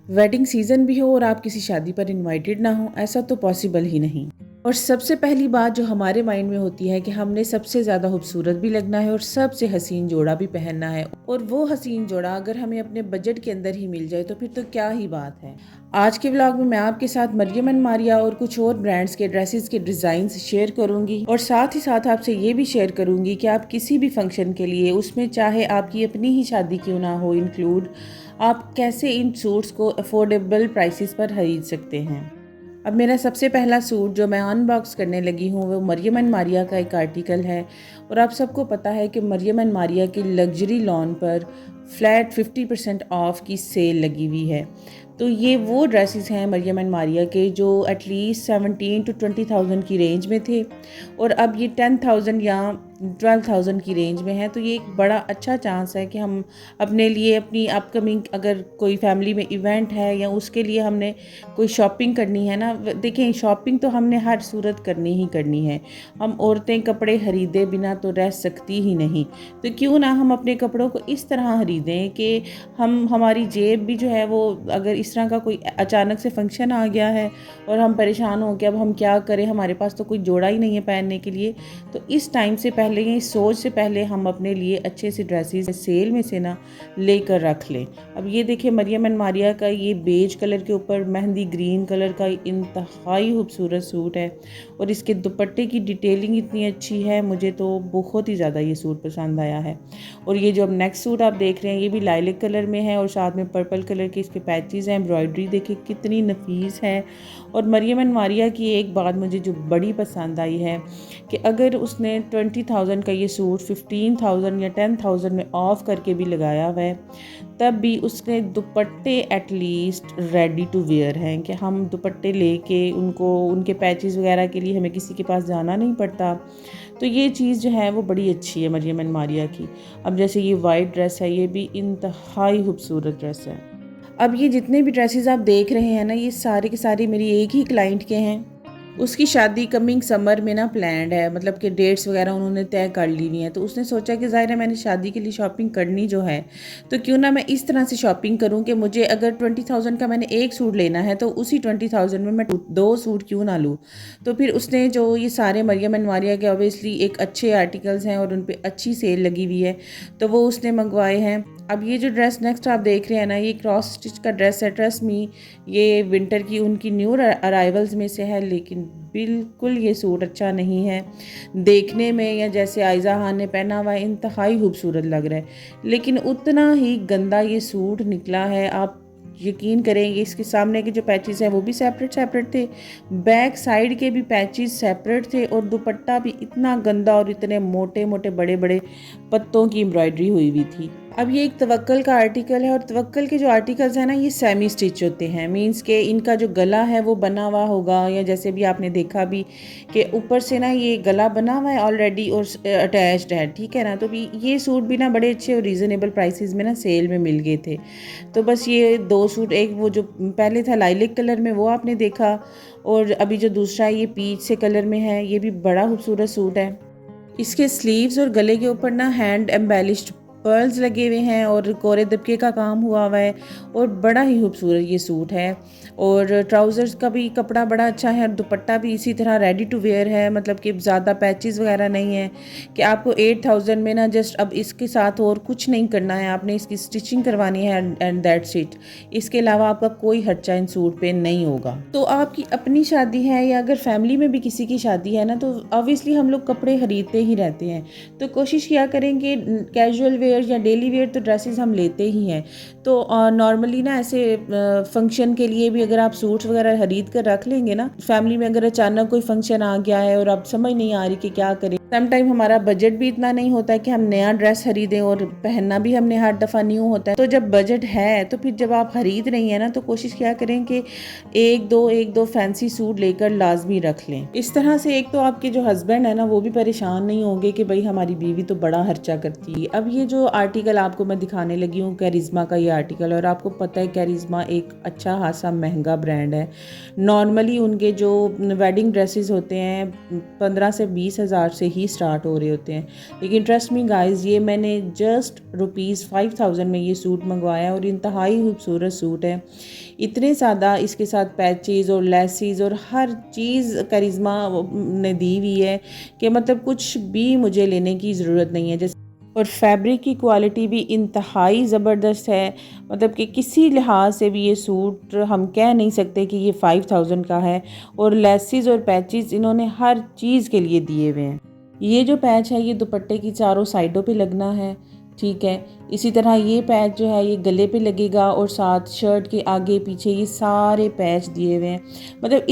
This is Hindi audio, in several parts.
वेडिंग सीज़न भी हो और आप किसी शादी पर इनवाइटेड ना हो, ऐसा तो पॉसिबल ही नहीं। और सबसे पहली बात जो हमारे माइंड में होती है कि हमने सबसे ज़्यादा खूबसूरत भी लगना है और सबसे हसीन जोड़ा भी पहनना है, और वो हसीन जोड़ा अगर हमें अपने बजट के अंदर ही मिल जाए तो फिर तो क्या ही बात है। आज के व्लॉग में मैं आपके साथ मरियम एंड मारिया और कुछ और ब्रांड्स के ड्रेसेस के डिज़ाइंस शेयर करूंगी, और साथ ही साथ आपसे ये भी शेयर करूंगी कि आप किसी भी फंक्शन के लिए, उसमें चाहे आपकी अपनी ही शादी क्यों ना हो इंक्लूड, आप कैसे इन सूट्स को अफोर्डेबल प्राइसेस पर खरीद सकते हैं। अब मेरा सबसे पहला सूट जो मैं अनबॉक्स करने लगी हूँ वो मरियम एंड मारिया का एक आर्टिकल है। और आप सबको पता है कि मरियम एंड मारिया की लग्जरी लॉन पर फ्लैट 50% ऑफ की सेल लगी हुई है। तो ये वो ड्रेसेस हैं मरियम एंड मारिया के जो एटलीस्ट 17 to 20,000 की रेंज में थे, और अब ये 10,000 या 12,000 की रेंज में है। तो ये एक बड़ा अच्छा चांस है कि हम अपने लिए अपनी अपकमिंग अगर कोई फैमिली में इवेंट है या उसके लिए हमने कोई शॉपिंग करनी है ना, देखें शॉपिंग तो हमने हर सूरत करनी ही करनी है। हम औरतें कपड़े खरीदे बिना तो रह सकती ही नहीं। तो क्यों ना हम अपने कपड़ों को इस तरह खरीदें कि हमारी जेब भी जो है वो, अगर इस तरह का कोई अचानक से फंक्शन आ गया है और हम परेशान हो कि अब हम क्या करें, हमारे पास तो कोई जोड़ा ही नहीं है पहनने के लिए, तो इस टाइम से पहले, इस सोच से पहले हम अपने लिए अच्छे से ड्रेसेस सेल में से ना लेकर रख लें। अब ये देखिए मरियम एंड मारिया का ये बेज कलर के ऊपर मेहंदी ग्रीन कलर का इंतहाई खूबसूरत सूट है, और इसके दुपट्टे की डिटेलिंग इतनी अच्छी है, मुझे तो बहुत ही ज़्यादा ये सूट पसंद आया है। और ये जो अब नेक्स्ट सूट आप देख रहे हैं ये भी लाइलिक कलर में है, और साथ में पर्पल कलर के इसके पैचेस हैं, एम्ब्रॉयडरी देखिए कितनी नफीस है। और मरियम एंड मारिया की एक बात मुझे जो बड़ी पसंद आई है कि अगर उसने 20,000 का ये सूट 15,000 या 10,000 में ऑफ करके भी लगाया हुआ है, तब भी उसने दुपट्टे एटलीस्ट रेडी टू वेयर हैं कि हम दुपट्टे लेके उनको, उनके पैचेस वगैरह के लिए हमें किसी के पास जाना नहीं पड़ता। तो ये चीज़ जो है वो बड़ी अच्छी है मरियम एंड मारिया की। अब जैसे ये वाइट ड्रेस है, ये भी इंतहाई खूबसूरत ड्रेस है। अब ये जितने भी ड्रेसेस आप देख रहे हैं ना, ये सारे के सारे मेरी एक ही क्लाइंट के हैं। उसकी शादी कमिंग समर में ना प्लान्ड है, मतलब कि डेट्स वगैरह उन्होंने तय कर ली हुई हैं। तो उसने सोचा कि ज़ाहिर है मैंने शादी के लिए शॉपिंग करनी जो है, तो क्यों ना मैं इस तरह से शॉपिंग करूं कि मुझे अगर 20,000 का मैंने एक सूट लेना है तो उसी 20,000 में मैं दो सूट क्यों ना लूँ। तो फिर उसने जो ये सारे मरियम एंड मारिया के ऑब्वियसली एक अच्छे आर्टिकल्स हैं और उन पर अच्छी सेल लगी हुई है, तो वो उसने मंगवाए हैं। अब ये जो ड्रेस नेक्स्ट आप देख रहे हैं ना, ये क्रॉस स्टिच का ड्रेस है। ट्रस्ट मी, ये विंटर की उनकी न्यू अराइवल्स में से है, लेकिन बिल्कुल ये सूट अच्छा नहीं है देखने में, या जैसे आयज़ा खान ने पहना हुआ है इंतहाई खूबसूरत लग रहा है, लेकिन उतना ही गंदा ये सूट निकला है। आप यकीन करेंगे इसके सामने के जो पैचेस हैं वो भी सेपरेट सेपरेट थे, बैक साइड के भी पैचेस सेपरेट थे, और दुपट्टा भी इतना गंदा और इतने मोटे मोटे बड़े बड़े पत्तों की एम्ब्रॉयडरी हुई हुई थी। अब ये एक तवक्कल का आर्टिकल है, और तवक्कल के जो आर्टिकल्स हैं ना ये सेमी स्टिच होते हैं, मींस के इनका जो गला है वो बना हुआ होगा, या जैसे भी आपने देखा भी कि ऊपर से ना ये गला बना हुआ है ऑलरेडी और अटैच्ड है, ठीक है ना। तो भी ये सूट भी ना बड़े अच्छे और रीज़नेबल प्राइसेस में ना सेल में मिल गए थे। तो बस ये दो सूट, एक वो जो पहले था लाइलिक कलर में वो आपने देखा, और अभी जो दूसरा है ये पीच से कलर में है, ये भी बड़ा खूबसूरत सूट है। इसके स्लीव्स और गले के ऊपर ना हैंड एम्बेलिश्ड पर्ल्स लगे हुए हैं और कोरे दबके का काम हुआ हुआ है, और बड़ा ही खूबसूरत ये सूट है। और ट्राउज़र्स का भी कपड़ा बड़ा अच्छा है, और दुपट्टा भी इसी तरह रेडी टू वेयर है, मतलब कि ज़्यादा पैचेस वगैरह नहीं है कि आपको 8,000 में ना जस्ट अब इसके साथ और कुछ नहीं करना है, आपने इसकी स्टिचिंग करवानी है एंड दैट्स इट। इसके अलावा आपका कोई खर्चा इन सूट पे नहीं होगा। तो आपकी अपनी शादी है या अगर फैमिली में भी किसी की शादी है ना, तो ऑब्वियसली हम लोग कपड़े खरीदते ही रहते हैं। तो कोशिश किया करेंगे कैजुअल वेयर या डेली वेयर तो ड्रेसेस हम लेते ही हैं। तो नॉर्मली ना ऐसे फंक्शन के लिए भी अगर आप सूट्स वगैरह खरीद कर रख लेंगे ना, फैमिली में अगर अचानक कोई फंक्शन आ गया है और आप समझ नहीं आ रही कि क्या करें, सम टाइम हमारा बजट भी इतना नहीं होता है कि हम नया ड्रेस खरीदें, और पहनना भी हमने हर दफ़ा न्यू होता है। तो जब बजट है तो फिर जब आप खरीद रही हैं ना, तो कोशिश किया करें कि एक दो फैंसी सूट लेकर लाजमी रख लें। इस तरह से एक तो आपके जो हस्बैंड है ना वो भी परेशान नहीं होंगे कि भाई हमारी बीवी तो बड़ा खर्चा करती है। अब ये जो आर्टिकल आपको मैं दिखाने लगी हूँ कैरिज्मा का ये आर्टिकल, और आपको पता है कैरिज्मा एक अच्छा खासा महंगा ब्रांड है। नॉर्मली उनके जो वेडिंग ड्रेसेस होते हैं 15 से 20 हज़ार से ही ही स्टार्ट हो रहे होते हैं। लेकिन ट्रस्ट मी गाइस, ये मैंने जस्ट ₹5000 में ये सूट मंगवाया और इंतहाई खूबसूरत सूट है। इतने ज़्यादा इसके साथ पैचेज़ और लेसेस और हर चीज़ करिश्मा ने दी हुई है कि मतलब कुछ भी मुझे लेने की ज़रूरत नहीं है। जैसे और फैब्रिक की क्वालिटी भी इंतहाई ज़बरदस्त है। मतलब कि किसी लिहाज से भी ये सूट हम कह नहीं सकते कि ये 5000 का है। और लेसेस और पैचेस इन्होंने हर चीज़ के लिए दिए हुए हैं। ये जो पैच है ये दुपट्टे की चारों साइडों पे लगना है, ठीक है। इसी तरह ये पैच जो है ये गले पे लगेगा और साथ शर्ट के आगे पीछे ये सारे पैच दिए हुए हैं। मतलब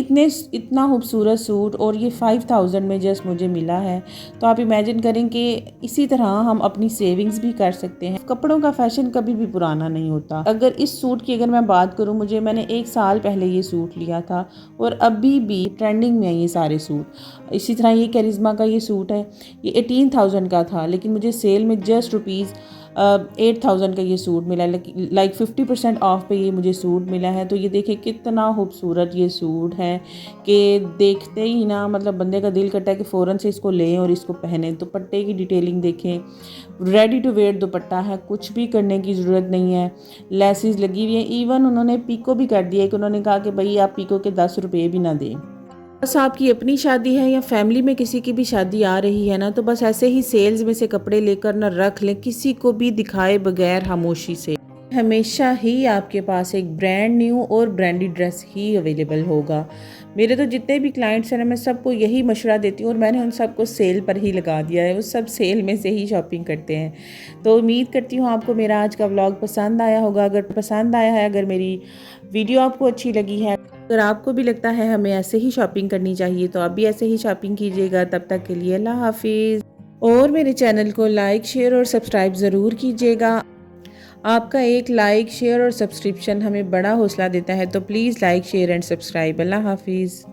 इतना खूबसूरत सूट और ये 5000 में जस्ट मुझे मिला है। तो आप इमेजिन करें कि इसी तरह हम अपनी सेविंग्स भी कर सकते हैं। कपड़ों का फैशन कभी भी पुराना नहीं होता। अगर इस सूट की अगर मैं बात करूँ, मैंने 1 साल पहले ये सूट लिया था और अभी भी ट्रेंडिंग में है ये सारे सूट। इसी तरह ये करिश्मा का ये सूट है, ये 18000 का था लेकिन मुझे सेल में जस्ट ₹8000 का ये सूट मिला। लाइक 50% ऑफ पे ये मुझे सूट मिला है। तो ये देखिए कितना खूबसूरत ये सूट है कि देखते ही ना मतलब बंदे का दिल करता है कि फ़ौरन से इसको लें और इसको पहने। दुपट्टे की डिटेलिंग देखें, रेडी टू वेयर दुपट्टा है, कुछ भी करने की ज़रूरत नहीं है। लेसेस लगी हुई है, इवन उन्होंने पीको भी कर दिया है कि उन्होंने कहा कि भाई आप पीको के 10 रुपये भी ना दें। बस आपकी अपनी शादी है या फैमिली में किसी की भी शादी आ रही है ना, तो बस ऐसे ही सेल्स में से कपड़े लेकर ना रख लें, किसी को भी दिखाए बगैर खामोशी से। हमेशा ही आपके पास एक ब्रांड न्यू और ब्रांडेड ड्रेस ही अवेलेबल होगा। मेरे तो जितने भी क्लाइंट्स हैं ना, मैं सबको यही मशवरा देती हूँ और मैंने उन सबको सेल पर ही लगा दिया है। वो सब सेल में से ही शॉपिंग करते हैं। तो उम्मीद करती हूँ आपको मेरा आज का व्लॉग पसंद आया होगा। अगर पसंद आया है, अगर मेरी वीडियो आपको अच्छी लगी है, अगर आपको भी लगता है हमें ऐसे ही शॉपिंग करनी चाहिए, तो आप भी ऐसे ही शॉपिंग कीजिएगा। तब तक के लिए अल्लाह हाफिज़। और मेरे चैनल को लाइक, शेयर और सब्सक्राइब ज़रूर कीजिएगा। आपका एक लाइक, शेयर और सब्सक्रिप्शन हमें बड़ा हौसला देता है। तो please like, share and subscribe. अल्लाह हाफिज़।